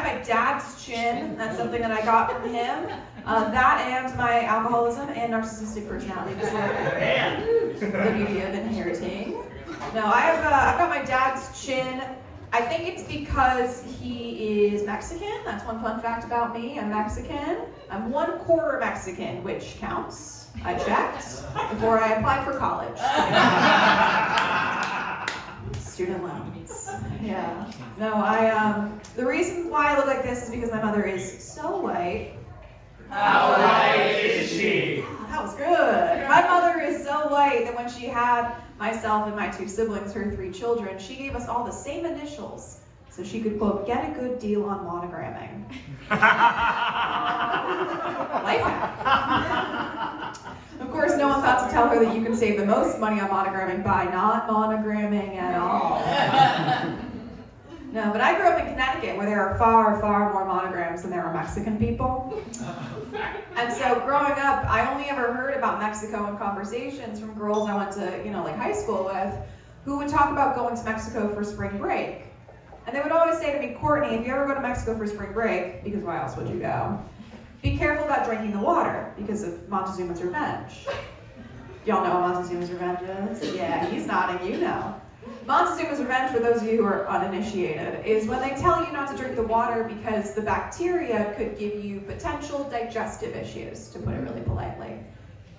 my dad's chin. That's something that I got from him. That and my alcoholism and narcissistic personality disorder. The beauty of inheriting. No, I've got my dad's chin. I think it's because he is Mexican. That's one fun fact about me. I'm Mexican. I'm 1/4 Mexican, which counts. I checked before I applied for college. Student loans. Yeah. No, the reason why I look like this is because my mother is so white. How white is she? Oh, that was good. My mother is so white that when she had myself and my 2 siblings, her 3 children, she gave us all the same initials so she could, quote, get a good deal on monogramming. Life hack. Of course, no one thought to tell her that you can save the most money on monogramming by not monogramming at all. No, but I grew up in Connecticut where there are far, far more monograms than there are Mexican people. And so growing up, I only ever heard about Mexico in conversations from girls I went to, like high school with, who would talk about going to Mexico for spring break. And they would always say to me, Courtney, if you ever go to Mexico for spring break, because why else would you go? Be careful about drinking the water because of Montezuma's revenge. Y'all know what Montezuma's revenge is? Yeah, he's nodding, you know. Montezuma's revenge, for those of you who are uninitiated, is when they tell you not to drink the water because the bacteria could give you potential digestive issues, to put it really politely.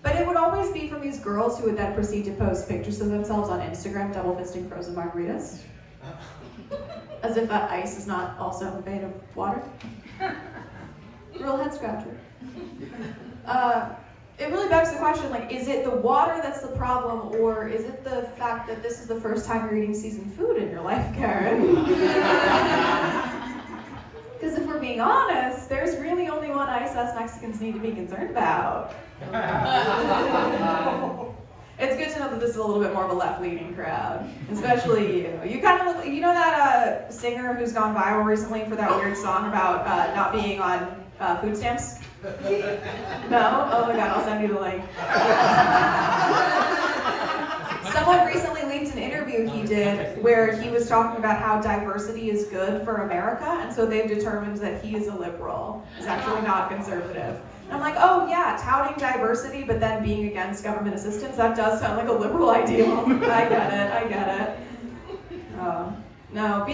But it would always be from these girls who would then proceed to post pictures of themselves on Instagram double fisting frozen margaritas. As if that ice is not also made of water. Real head scratcher. It really begs the question, is it the water that's the problem, or is it the fact that this is the first time you're eating seasoned food in your life, Karen? Because if we're being honest, there's really only one ice us Mexicans need to be concerned about. It's good to know that this is a little bit more of a left-leaning crowd, especially you. You kind of look, that singer who's gone viral recently for that weird song about not being on food stamps? No? Oh my god, I'll send you the link. Someone recently linked an interview he did where he was talking about how diversity is good for America, and so they've determined that he is a liberal. He's actually not conservative. And I'm like, oh yeah, touting diversity but then being against government assistance, that does sound like a liberal ideal. I get it. No,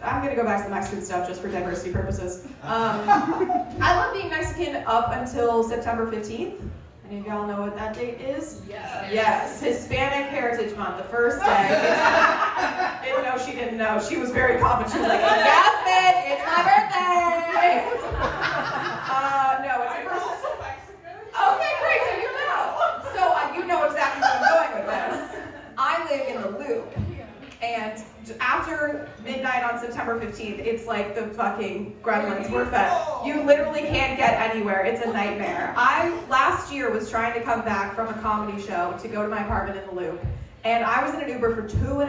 I'm gonna go back to the Mexican stuff just for diversity purposes. I love being Mexican up until September 15th. Any of y'all know what that date is? Yes, Hispanic Heritage Month, the first day. No, she didn't know. She was very confident. She was like, yes, bitch, it's my birthday. No, it's the first. Okay, great, so you know. So you know exactly where I'm going with this. I live in the Loop. And after midnight on September 15th, it's like the fucking gremlins were fed. You literally can't get anywhere. It's a nightmare. I, last year, was trying to come back from a comedy show to go to my apartment in the Loop. And I was in an Uber for 2.5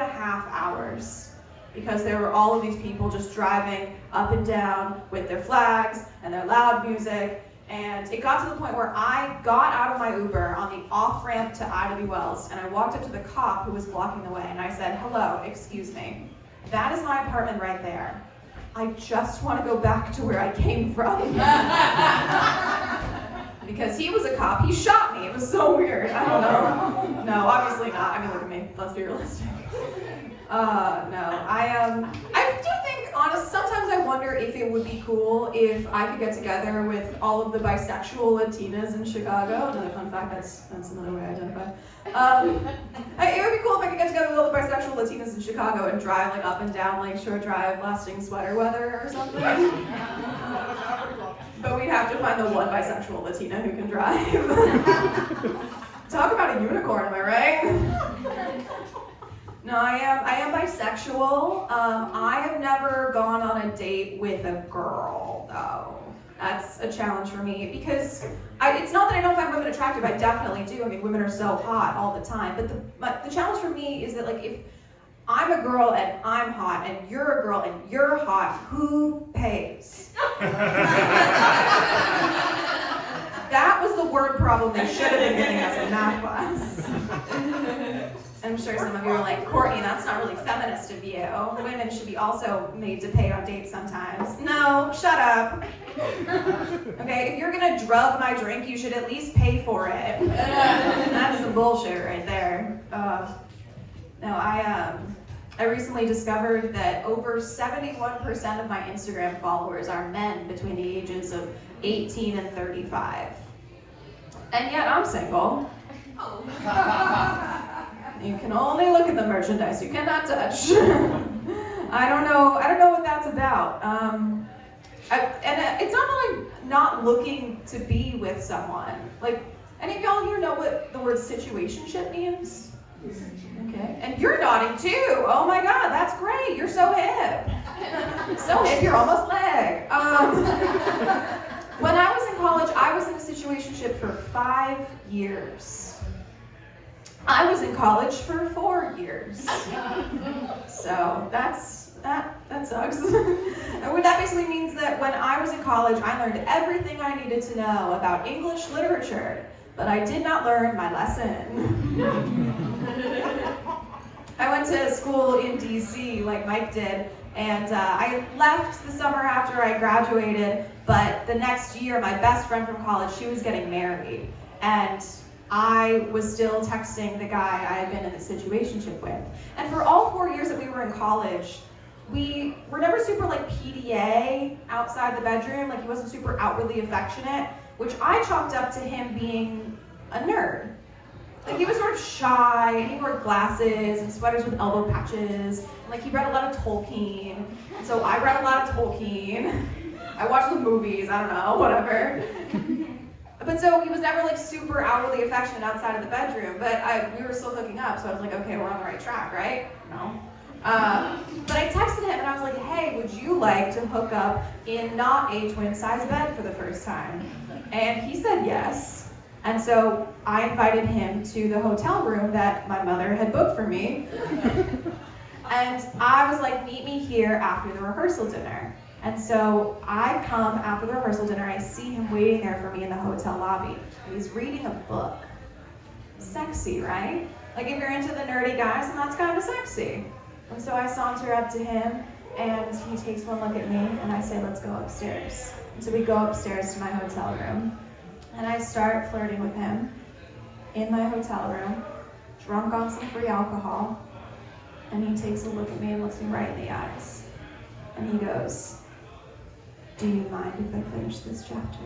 hours because there were all of these people just driving up and down with their flags and their loud music. And it got to the point where I got out of my Uber on the off-ramp to Ida B. Wells, and I walked up to the cop who was blocking the way, and I said, hello, excuse me. That is my apartment right there. I just want to go back to where I came from. Because he was a cop, he shot me. It was so weird. I don't know. No, obviously not. I mean, look at me. Let's be realistic. No, I do think, honestly, sometimes I wonder if it would be cool if I could get together with all of the bisexual Latinas in Chicago. Another fun fact, that's another way I identify. It would be cool if I could get together with all the bisexual Latinas in Chicago and drive up and down Lakeshore Drive, blasting sweater weather or something. But we'd have to find the one bisexual Latina who can drive. Talk about a unicorn, am I right? No, I am bisexual. I have never gone on a date with a girl, though. That's a challenge for me because it's not that I don't find women attractive. I definitely do. I mean, women are so hot all the time. But the challenge for me is that, if I'm a girl and I'm hot and you're a girl and you're hot, who pays? That was the word problem they should have been giving us in math class. And I'm sure some of you are like, Courtney, that's not really feminist of you. Women should be also made to pay on dates sometimes. No, shut up. Okay, if you're gonna drug my drink, you should at least pay for it. That's some bullshit right there. No, I recently discovered that over 71% of my Instagram followers are men between the ages of 18 and 35. And yet I'm single. You can only look at the merchandise, you cannot touch. I don't know what that's about. It's not only not looking to be with someone. Like, any of y'all here know what the word situationship means? Okay, and you're nodding too. Oh my God, that's great. You're so hip. So hip, you're almost leg. When I was in college, I was in a situationship for 5 years. I was in college for 4 years. So that sucks. And that basically means that when I was in college, I learned everything I needed to know about English literature, but I did not learn my lesson. I went to school in DC like Mike did, and I left the summer after I graduated, but the next year my best friend from college, she was getting married, and I was still texting the guy I had been in a situationship with. And for all 4 years that we were in college, we were never super like PDA outside the bedroom, like he wasn't super outwardly affectionate, which I chalked up to him being a nerd. Like he was sort of shy, and he wore glasses and sweaters with elbow patches, and like he read a lot of Tolkien, and so I read a lot of Tolkien. I watched the movies, I don't know, whatever. But so he was never like super outwardly affectionate outside of the bedroom, but we were still hooking up, so I was like, okay, we're on the right track, right? No. But I texted him and I was like, hey, would you like to hook up in not a twin size bed for the first time? And he said yes. And so I invited him to the hotel room that my mother had booked for me. And I was like, meet me here after the rehearsal dinner. And so I come after the rehearsal dinner, I see him waiting there for me in the hotel lobby. And he's reading a book. Sexy, right? Like if you're into the nerdy guys, then that's kind of sexy. And so I saunter up to him, and he takes one look at me, and I say, let's go upstairs. And so we go upstairs to my hotel room, and I start flirting with him in my hotel room, drunk on some free alcohol, and he takes a look at me and looks me right in the eyes. And he goes, do you mind if I finish this chapter?